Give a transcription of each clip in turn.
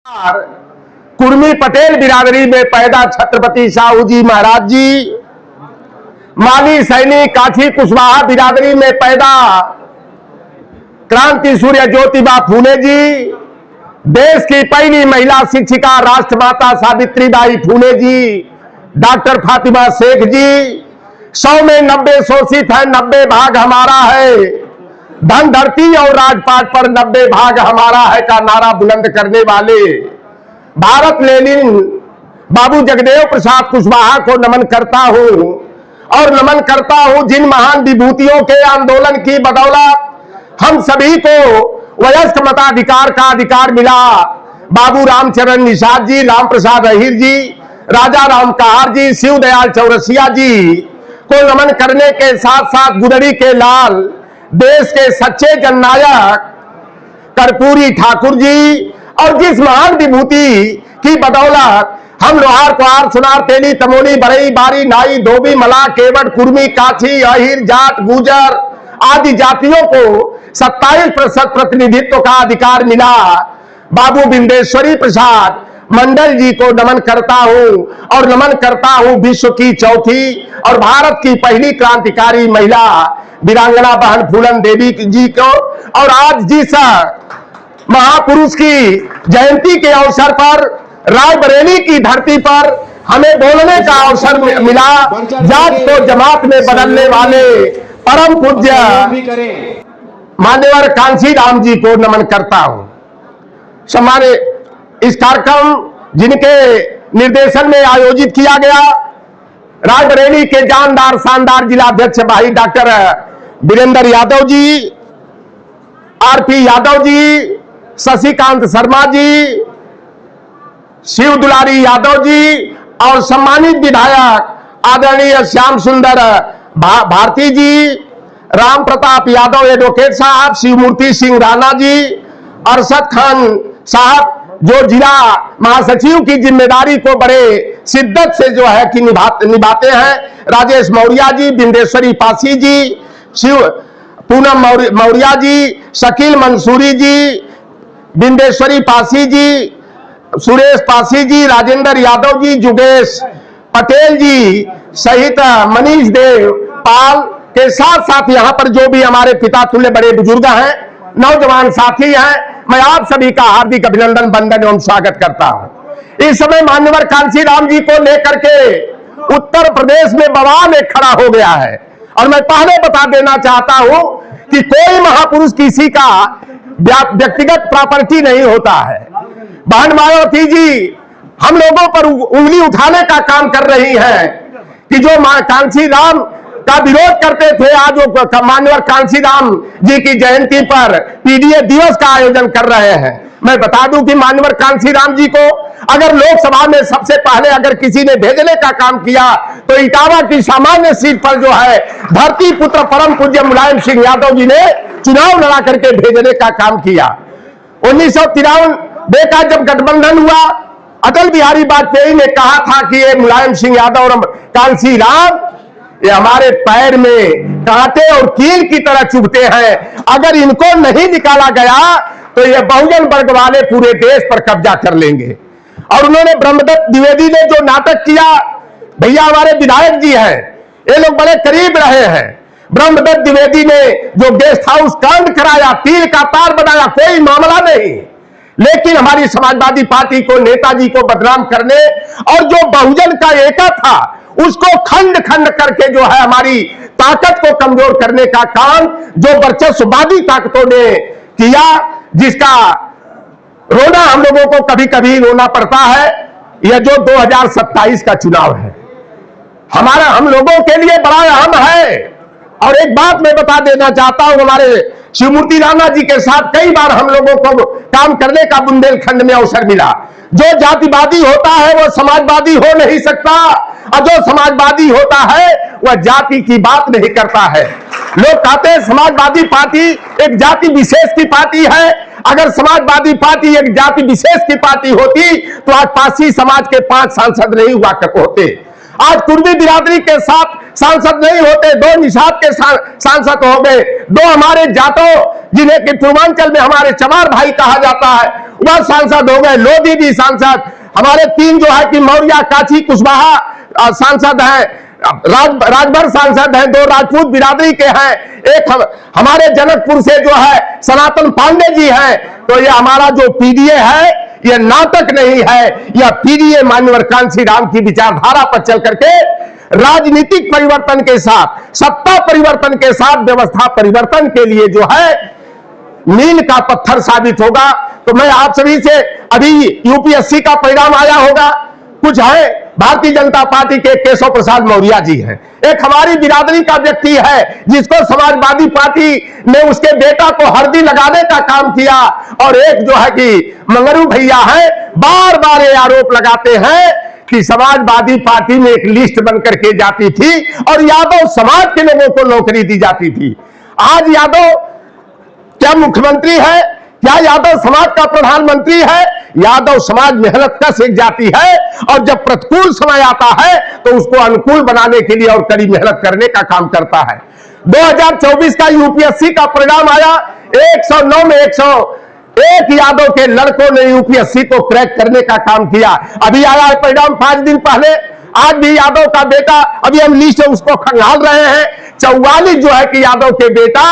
कुर्मी पटेल बिरादरी में पैदा छत्रपति साहू जी महाराज जी, माली सैनिक काठी कुशवाहा बिरादरी में पैदा क्रांति सूर्य ज्योतिबा फूले जी, देश की पहली महिला शिक्षिका राष्ट्रमाता सावित्रीबाई फूले जी, डॉक्टर फातिमा शेख जी, 100 में 90 शोषित है, 90 भाग हमारा है, धन धरती और राजपाट पर 90 भाग हमारा है का नारा बुलंद करने वाले भारत लेनिन बाबू जगदेव प्रसाद कुशवाहा को नमन करता हूं और नमन करता हूं जिन महान विभूतियों के आंदोलन की बदौलत हम सभी को वयस्क मताधिकार का अधिकार मिला। बाबू रामचरण निषाद जी, राम प्रसाद अहिर जी, राजा राम कहार जी, शिव दयाल चौरसिया जी को नमन करने के साथ साथ गुदड़ी के लाल, देश के सच्चे जननायक कर्पूरी ठाकुर जी और जिस महान विभूति की बदौलत हम लोहार कुहार सुनार तेली तमोली बरई बारी नाई धोबी मला केवट कुर्मी काछी अहिर जाट गुजर आदि जातियों को 27% प्रतिनिधित्व का अधिकार मिला। बाबू बिंदेश्वरी प्रसाद मंडल जी को नमन करता हूं और नमन करता हूं विश्व की चौथी और भारत की पहली क्रांतिकारी महिला वीरांगना बहन फूलन देवी जी को। और आज जिस महापुरुष की जयंती के अवसर पर रायबरेली की धरती पर हमें बोलने का अवसर मिला, जात को जमात में बदलने वाले परम पूज्य मान्यवर कांसी राम जी को नमन करता हूं। सम्मानित इस कार्यक्रम जिनके निर्देशन में आयोजित किया गया, रायबरेली के जानदार शानदार जिला अध्यक्ष भाई डॉक्टर वीरेंद्र यादव जी, आरपी यादव जी, शशिकांत शर्मा जी, शिव दुलारी यादव जी और सम्मानित विधायक आदरणीय श्याम सुंदर भारती जी, राम प्रताप यादव एडवोकेट साहब, शिवमूर्ति सिंह राणा जी, अरशद खान साहब जो जिला महासचिव की जिम्मेदारी को बड़े शिद्दत से जो है कि निभाते हैं, राजेश मौर्य जी, बिंदेश्वरी पासी जी, शिव पूनम मौर्य जी, शकील मंसूरी जी, बिंदेश्वरी पासी जी, सुरेश पासी जी, राजेंद्र यादव जी, जुगेश पटेल जी सहित मनीष देव पाल के साथ साथ यहाँ पर जो भी हमारे पिता तुल्य बड़े बुजुर्ग हैं, नौजवान साथी हैं, मैं आप सभी का हार्दिक अभिनंदन वंदन एवं स्वागत करता हूं। इस समय मान्यवर कांसी राम जी को लेकर के उत्तर प्रदेश में बवाल एक खड़ा हो गया है और मैं पहले बता देना चाहता हूं कि कोई महापुरुष किसी का व्यक्तिगत प्रॉपर्टी नहीं होता है। बहन मायावती जी हम लोगों पर उंगली उठाने का काम कर रही हैं कि जो कांसी राम का विरोध करते थे, आज वो मान्यवर कांसी राम जी की जयंती पर पीडीए दिवस का आयोजन कर रहे हैं। मैं बता दूं कि मान्यवर कांसी राम जी को अगर लोकसभा में सबसे पहले अगर किसी ने भेजने का काम किया तो इटावा की सामान्य सीट पर जो है धरती पुत्र परम पूज्य मुलायम सिंह यादव जी ने चुनाव लड़ा करके भेजने का काम किया। 1993 का जब गठबंधन हुआ, अटल बिहारी वाजपेयी ने कहा था कि ये मुलायम सिंह यादव और कांसी राम ये हमारे पैर में कांटे और कील की तरह चुभते हैं, अगर इनको नहीं निकाला गया तो ये बहुजन वर्ग वाले पूरे देश पर कब्जा कर लेंगे। और उन्होंने ब्रह्मदत्त द्विवेदी ने जो नाटक किया, भैया हमारे विधायक जी हैं, ये लोग बड़े करीब रहे हैं, ब्रह्मदत्त द्विवेदी ने जो गेस्ट हाउस कांड कराया, तीर का तार बनाया, कोई मामला नहीं, लेकिन हमारी समाजवादी पार्टी को नेताजी को बदनाम करने और जो बहुजन का एका था उसको खंड खंड करके जो है हमारी ताकत को कमजोर करने का काम जो वर्चस्ववादी ताकतों ने किया, जिसका रोना हम लोगों को कभी कभी रोना पड़ता है। यह जो 2027 का चुनाव है हमारा हम लोगों के लिए बड़ा अहम है। और एक बात मैं बता देना चाहता हूं, हमारे शिवमूर्ति राणा जी के साथ कई बार हम लोगों को काम करने का बुंदेलखंड में अवसर मिला। जो जातिवादी होता है वो समाजवादी हो नहीं सकता और जो समाजवादी होता है वह जाति की बात नहीं करता है। लोग कहते हैं समाजवादी पार्टी एक जाति विशेष की पार्टी है। अगर समाजवादी पार्टी एक जाति विशेष की पार्टी होती तो आज पारसी समाज के 5 सांसद नहीं हुआ होते। आज कुर्मी बिरादरी के साथ सांसद नहीं होते, 2 निषाद के सांसद हो गए, 2 हमारे जाटों जिन्हें कि पूर्वांचल में हमारे चमार भाई कहा जाता है वह सांसद हो गए, लोधी भी सांसद, हमारे 3 जो है कि मौर्या, काची, कुशवाहा सांसद हैं, राजभर सांसद हैं, 2 राजपूत बिरादरी के हैं, एक हमारे जनकपुर से जो है सनातन पांडे जी हैं। तो ये हमारा जो पीडीए है यह नाटक नहीं है, यह पीडीए मान्यवर कांसी राम की विचारधारा पर चल करके राजनीतिक परिवर्तन के साथ, सत्ता परिवर्तन के साथ व्यवस्था परिवर्तन के लिए जो है मील का पत्थर साबित होगा। तो मैं आप सभी से, अभी यूपीएससी का परिणाम आया होगा, कुछ है भारतीय जनता पार्टी के केशव प्रसाद मौर्य जी हैं, एक हमारी बिरादरी का व्यक्ति है जिसको समाजवादी पार्टी ने उसके बेटा को हल्दी लगाने का काम किया, और एक जो है कि मंगरू भैया है बार बार ये आरोप लगाते हैं कि समाजवादी पार्टी में एक लिस्ट बनकर के जाती थी और यादव समाज के लोगों को नौकरी दी जाती थी। आज यादव क्या मुख्यमंत्री है, क्या यादव समाज का प्रधानमंत्री है? यादव समाज मेहनत कश एक जाति है, और जब प्रतिकूल समय आता है तो उसको अनुकूल बनाने के लिए और कड़ी मेहनत करने का काम करता है। 2024 का यूपीएससी का परिणाम आया, 109 में 101 यादव के लड़कों ने यूपीएससी को क्रैक करने का काम किया। अभी आया है परिणाम 5 दिन पहले, आज भी यादव का बेटा, अभी हम लिस्ट उसको खंगाल रहे हैं, 44 जो है कि यादव के बेटा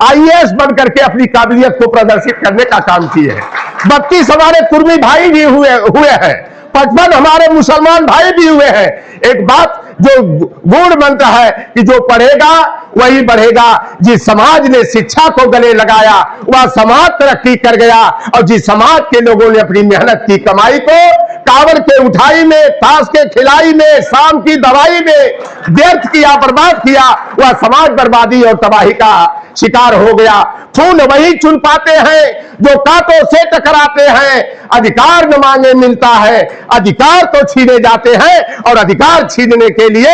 आईएएस बनकर के अपनी काबिलियत को प्रदर्शित करने का काम किए हैं। 32 हमारे कुर्मी भाई भी हुए हैं, 55 हमारे मुसलमान भाई भी हुए हैं। एक बात जो गुण मंत्र है कि जो पढ़ेगा वही बढ़ेगा। जिस समाज ने शिक्षा को गले लगाया वह समाज तरक्की कर गया, और जिस समाज के लोगों ने अपनी मेहनत की कमाई को कांवड़ के उठाई में, ताश के खिलाई में, शाम की दवाई में व्यर्थ किया, बर्बाद किया, वह समाज बर्बादी और तबाही का शिकार हो गया। खून वही चुन पाते हैं जो कांटों से टकराते हैं, अधिकार न मांगे मिलता है, अधिकार तो छीने जाते हैं, और अधिकार छीनने के लिए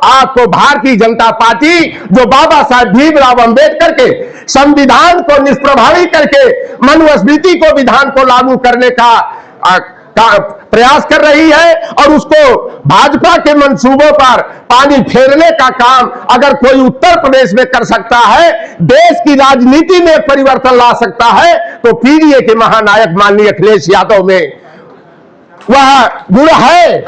आपको भारतीय जनता पार्टी जो बाबा साहब भीमराव अंबेडकर के संविधान को निष्प्रभावी करके मनुस्मृति को विधान को लागू करने का प्रयास कर रही है, और उसको भाजपा के मंसूबों पर पानी फेरने का काम अगर कोई उत्तर प्रदेश में कर सकता है, देश की राजनीति में परिवर्तन ला सकता है, तो पीडीए के महानायक माननीय अखिलेश यादव में वह गुण है।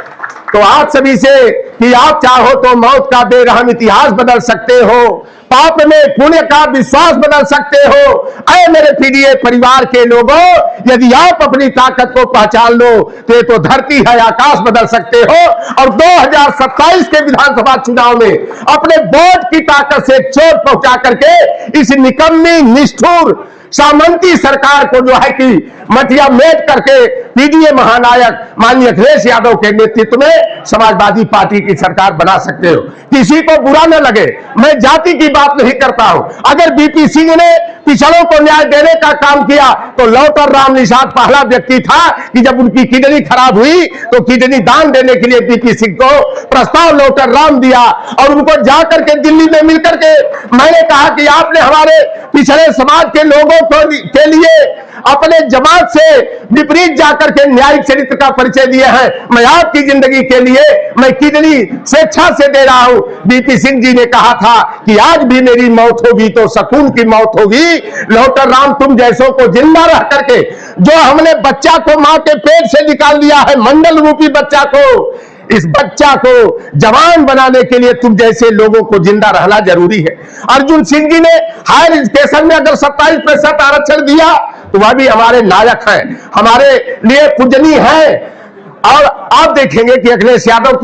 तो आप सभी से कि आप चाहो तो मौत का बेरहम इतिहास बदल सकते हो, पाप में पुण्य का विश्वास बदल सकते हो। ऐ मेरे पीडीए परिवार के लोगों, यदि आप अपनी ताकत को पहचान लो तो धरती है आकाश बदल सकते हो, और 2027 के विधानसभा चुनाव में अपने वोट की ताकत से चोट पहुंचा करके इस निकम्मी निष्ठुर सामंती सरकार को जो है कि मटिया मेट करके पीडीए महानायक माननीय अखिलेश यादव के नेतृत्व में समाजवादी पार्टी की सरकार बना सकते हो। किसी को बुरा न लगे, मैं जाति की बात नहीं करता हूं। अगर बीपी सिंह ने पिछड़ों को न्याय देने का काम किया तो लौटर राम निषाद पहला व्यक्ति था कि जब उनकी किडनी खराब हुई तो किडनी दान देने के लिए बीपी सिंह को प्रस्ताव लौटर राम दिया, और उनको जाकर के दिल्ली में मिलकर के मैंने कहा कि आपने हमारे पिछड़े समाज के लोगों के लिए अपने जमात से विपरीत जाकर के न्यायिक चरित्र का परिचय दिए हैं। मैं आपकी जिंदगी के लिए मैं किडनी स्वेच्छा से दे रहा हूं। बीपी सिंह जी ने कहा था कि आज भी मेरी मौत होगी तो सुकून की मौत होगी। लौटर राम तुम जैसों को जिंदा रह करके जो हमने बच्चा को मां के पेट से निकाल दिया है, मंडल रूपी बच्चा को, इस बच्चा को जवान बनाने के लिए तुम जैसे लोगों को जिंदा रहना जरूरी है। अर्जुन सिंह जी ने हायर एजुकेशन में अगर 27% आरक्षण दिया तो वह भी हमारे नायक हैं, हमारे लिए पूजनीय है। और आप देखेंगे कि अखिलेश यादव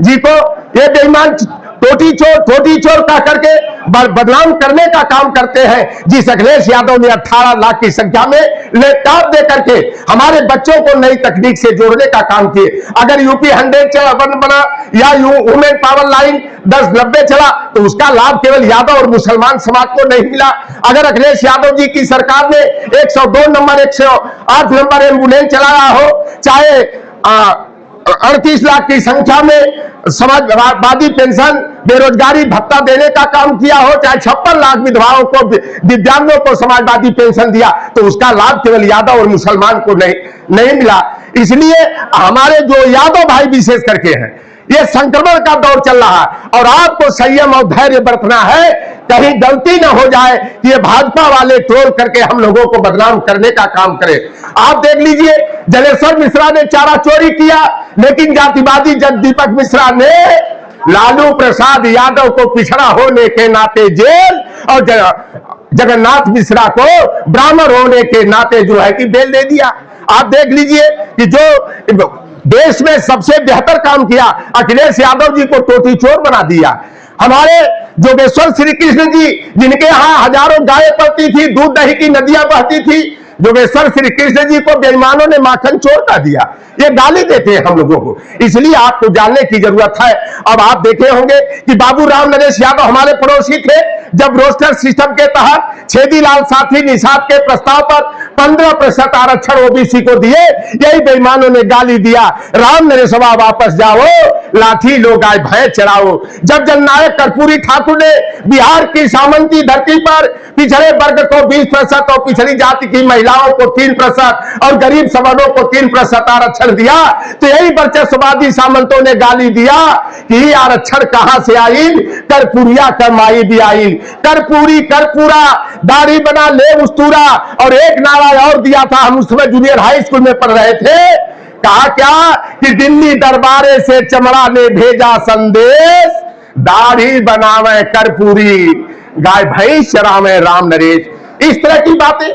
जी को ये बेईमान टोटी चोर कह करके बदनाम करने का काम करते हैं। जिस अखिलेश यादव ने 18 लाख की संख्या में लैपटॉप दे करके हमारे बच्चों को नई तकनीक से जोड़ने का काम किए। अगर यूपी 100 बना या वुमेन पावर लाइन 1090 चला तो उसका लाभ केवल यादव और मुसलमान समाज को नहीं मिला। अगर अखिलेश यादव जी की सरकार ने 102 नंबर 108 नंबर एम्बुलेंस चलाया हो, चाहे 38 लाख की संख्या में समाजवादी पेंशन बेरोजगारी भत्ता देने का काम किया हो, चाहे 56 लाख विधवाओं को दिव्यांगों को समाजवादी पेंशन दिया, तो उसका लाभ केवल यादव और मुसलमान को नहीं मिला। इसलिए हमारे जो यादव भाई विशेष करके हैं, ये संक्रमण का दौर चल रहा है और आपको संयम और धैर्य बरतना है, कहीं गलती ना हो जाए कि ये भाजपा वाले ट्रोल करके हम लोगों को बदनाम करने का काम करें। आप देख लीजिए, जलेश्वर मिश्रा ने चारा चोरी किया, लेकिन जातिवादी दीपक मिश्रा ने लालू प्रसाद यादव को पिछड़ा होने के नाते जेल और जगन्नाथ मिश्रा को ब्राह्मण होने के नाते जो है कि बेल दे दिया। आप देख लीजिए कि जो देश में सबसे बेहतर काम किया, अखिलेश यादव जी को टोटी चोर बना दिया। हमारे जोगेश्वर श्री कृष्ण जी, जिनके यहाँ हजारों गायें पलती थी, दूध दही की नदियां बहती थी, जोगेश्वर श्री कृष्ण जी को बेईमानों ने माखन चोर कर दिया। ये गाली देते हैं हम लोगों को, इसलिए आपको जानने की जरूरत है। अब आप देखे होंगे कि बाबू राम नरेश यादव हमारे पड़ोसी थे, जब रोस्टर सिस्टम के तहत छेदीलाल साथी निषाद के प्रस्ताव पर 15% आरक्षण ओबीसी को दिए, यही बेईमानों ने गाली दिया, राम नरेशवा वापस जाओ, लाठी लो गाय भैंस चराओ। जब जननायक कर्पूरी ठाकुर ने बिहार की सामंती धरती पर पिछड़े वर्ग को 20% और पिछड़ी जाति की महिलाओं को 3% और गरीब सवर्णों को 3% आरक्षण दिया, तो यही वर्चस्ववादी सामंतों ने गाली दिया कि आरक्षण कहां से आई, कर्पूरिया कमाई भी आई, कर्पूरी कर्पूरा दाढ़ी बना ले उस्तूरा। और एक नारा और दिया था, हम उस समय जूनियर हाई स्कूल में पढ़ रहे थे, कहा क्या कि दिल्ली दरबारे से चमड़ा ने भेजा संदेश, दाढ़ी बनावे कर्पूरी, गाय भैंस चरावे राम नरेश। इस तरह की बातें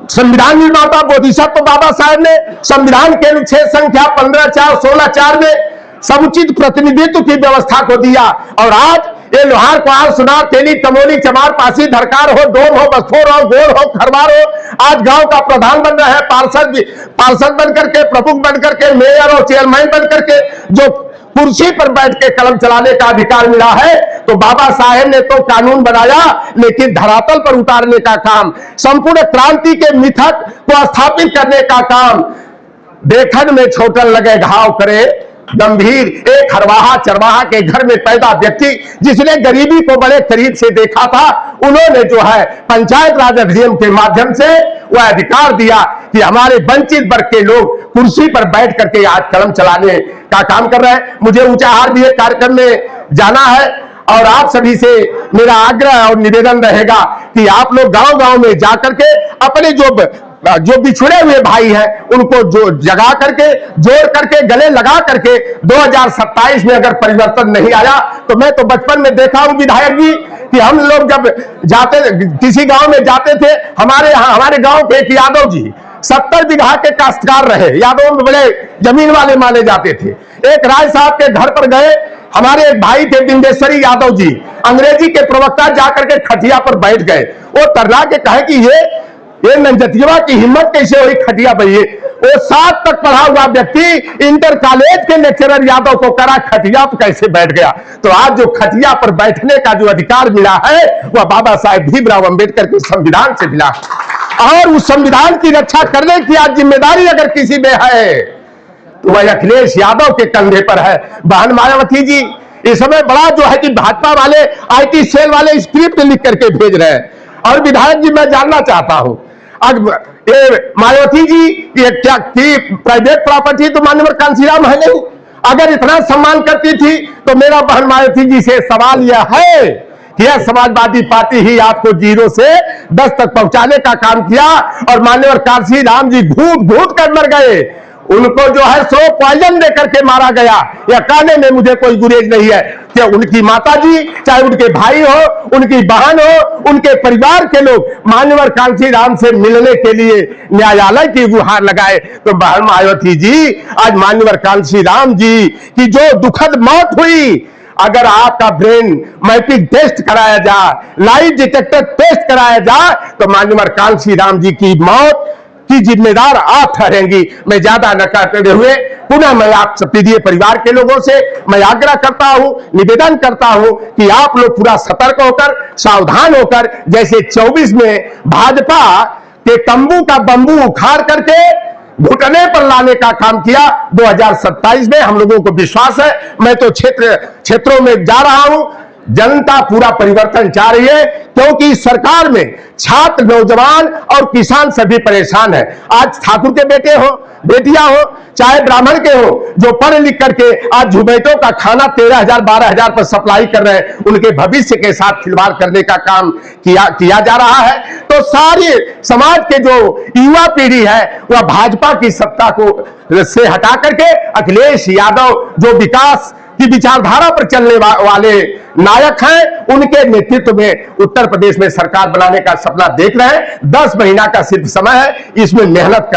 संविधान निर्माता बोधिसत्व बाबा साहब ने संविधान के अनुच्छेद संख्या 15(4), 16(4) में समुचित प्रतिनिधित्व की व्यवस्था को दिया। और आज ये लोहार कुहार सुनार तेली तमोली चमार पासी धरकार हो, डोम हो, बसफोर हो, गोड़ हो, खरवार हो, आज गांव का प्रधान बन रहे हैं, पार्षद बन करके, प्रमुख बन करके, मेयर और चेयरमैन बन करके जो कुर्सी पर बैठ के कलम चलाने का अधिकार मिला है, तो बाबा साहेब ने तो कानून बनाया, लेकिन धरातल पर उतारने का काम, संपूर्ण क्रांति के मिथक को स्थापित करने का काम, देखन में छोटन लगे घाव करे गंभीर। एक हरवाहा चरवाहा के घर में पैदा व्यक्ति जिसने गरीबी को बड़े करीब से देखा था, उन्होंने जो है पंचायत राज अधिनियम के माध्यम से वह अधिकार दिया कि हमारे वंचित वर्ग के लोग कुर्सी पर बैठ करके आज कलम चलाने का काम कर रहे हैं। मुझे ऊंचाहार भी एक कार्यक्रम में जाना है और आप सभी से मेरा आग्रह और निवेदन रहेगा कि आप लोग गांव-गांव में जाकर के अपने जो बिछड़े हुए भाई हैं उनको जो जगा करके, जोड़ करके, गले लगा करके 2027 में अगर परिवर्तन नहीं आया, तो मैं तो बचपन में देखा हूं विधायक जी कि हम लोग जब जाते किसी गांव में जाते थे, हमारे गांव के एक यादव जी 70 बीघा के काश्तकार रहे, यादव में बड़े जमीन वाले माने जाते थे। एक राय साहब के घर पर गए, हमारे एक भाई थे बिंदेश्वरी यादव जी, अंग्रेजी के प्रवक्ता जाकर के खटिया पर बैठ गए। वो तर्रा के कहे कि ये नंजतिया की हिम्मत कैसे हुई खटिया पर। वो 7 तक पढ़ा हुआ व्यक्ति इंटर कॉलेज के लेक्चरर यादव को करा खटिया पर कैसे बैठ गया। तो आज जो खटिया पर बैठने का जो अधिकार मिला है वह बाबा साहेब भीमराव अंबेडकर के संविधान से मिला, और उस संविधान की रक्षा करने की आज जिम्मेदारी अगर किसी में है तो वह अखिलेश यादव के कंधे पर है। बहन मायावती जी इस समय बड़ा जो है कि भाजपा वाले IT सेल वाले स्क्रिप्ट लिख करके भेज रहे हैं। और विधायक जी मैं जानना चाहता हूं, आज ये मायावती जी ये क्या की प्राइवेट प्रॉपर्टी तो माननीय कांशीराम है नहीं, अगर इतना सम्मान करती थी तो मेरा बहन मायावती जी से सवाल यह है कि यह समाजवादी पार्टी ही आपको 0 से 10 तक पहुंचाने का काम किया, और मान्यवर कांशीराम जी घूट घूट कर मर गए, उनको जो है सो पॉइजन देकर के मारा गया। यह कहने में मुझे कोई गुरेज नहीं है कि उनकी माता जी, चाहे उनके भाई हो, उनकी बहन हो, उनके परिवार के लोग मान्यवर कांशीराम से मिलने के लिए न्यायालय की गुहार लगाए। तो बहन मायावती जी, आज मान्यवर कांशीराम जी की जो दुखद मौत हुई, अगर आपका ब्रेन मैपिंग टेस्ट कराया जाए, लाइट डिटेक्टर टेस्ट कराया जाए, तो मान्यवर कांशीराम जी की मौत की जिम्मेदार आप ठहरेंगी। मैं ज्यादा न करते हुए पुनः मैं आप प्रिय परिवार के लोगों से मैं आग्रह करता हूं, निवेदन करता हूं कि आप लोग पूरा सतर्क होकर, सावधान होकर, जैसे 24 में भाजपा के तंबू का बंबू उखाड़ करके घुटने पर लाने का काम किया, 2027 में हम लोगों को विश्वास है। मैं तो क्षेत्रों में जा रहा हूं, जनता पूरा परिवर्तन चाह रही है, क्योंकि इस सरकार में छात्र, नौजवान और किसान सभी परेशान है। आज ठाकुर के बेटे हो, बेटियां हो, चाहे ब्राह्मण के हो, जो पढ़ लिख करके आज जोमेटो का खाना 13,000 12,000 पर सप्लाई कर रहे हैं, उनके भविष्य के साथ खिलवाड़ करने का काम किया जा रहा है। तो सारी समाज के जो युवा पीढ़ी है वह भाजपा की सत्ता को से हटा करके अखिलेश यादव जो विकास की विचारधारा पर चलने वाले नायक हैं, उनके नेतृत्व में उत्तर प्रदेश में सरकार बनाने का सपना देख रहे हैं। 10 महीना का सिर्फ समय है, इसमें मेहनत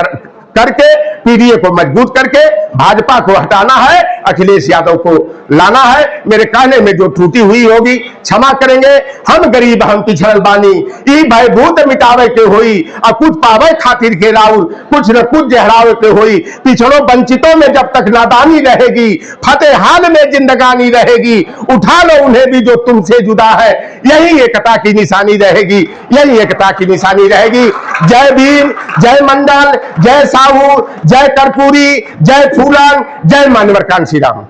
करके पीडीए को मजबूत करके भाजपा को हटाना है, अखिलेश यादव को लाना है। मेरे कहने में जो त्रुटि हुई होगी क्षमा करेंगे। हम गरीब हम पिछड़ल बानी, ई भयभूत मिटावे के होई, और कुछ पावे खातिर के राउर, कुछ न कुछ जहरावे के होई। पिछड़ों वंचितों में जब तक नादानी रहेगी, फतेहाल में जिंदगानी रहेगी। उठा लो उन्हें भी जो तुमसे जुदा है, यही एकता की निशानी रहेगी, यही एकता की निशानी रहेगी। जय भीम, जय मंडल, जय साहू, जय कर्पूरी, जय फूलन, जय मानवर कांशीराम।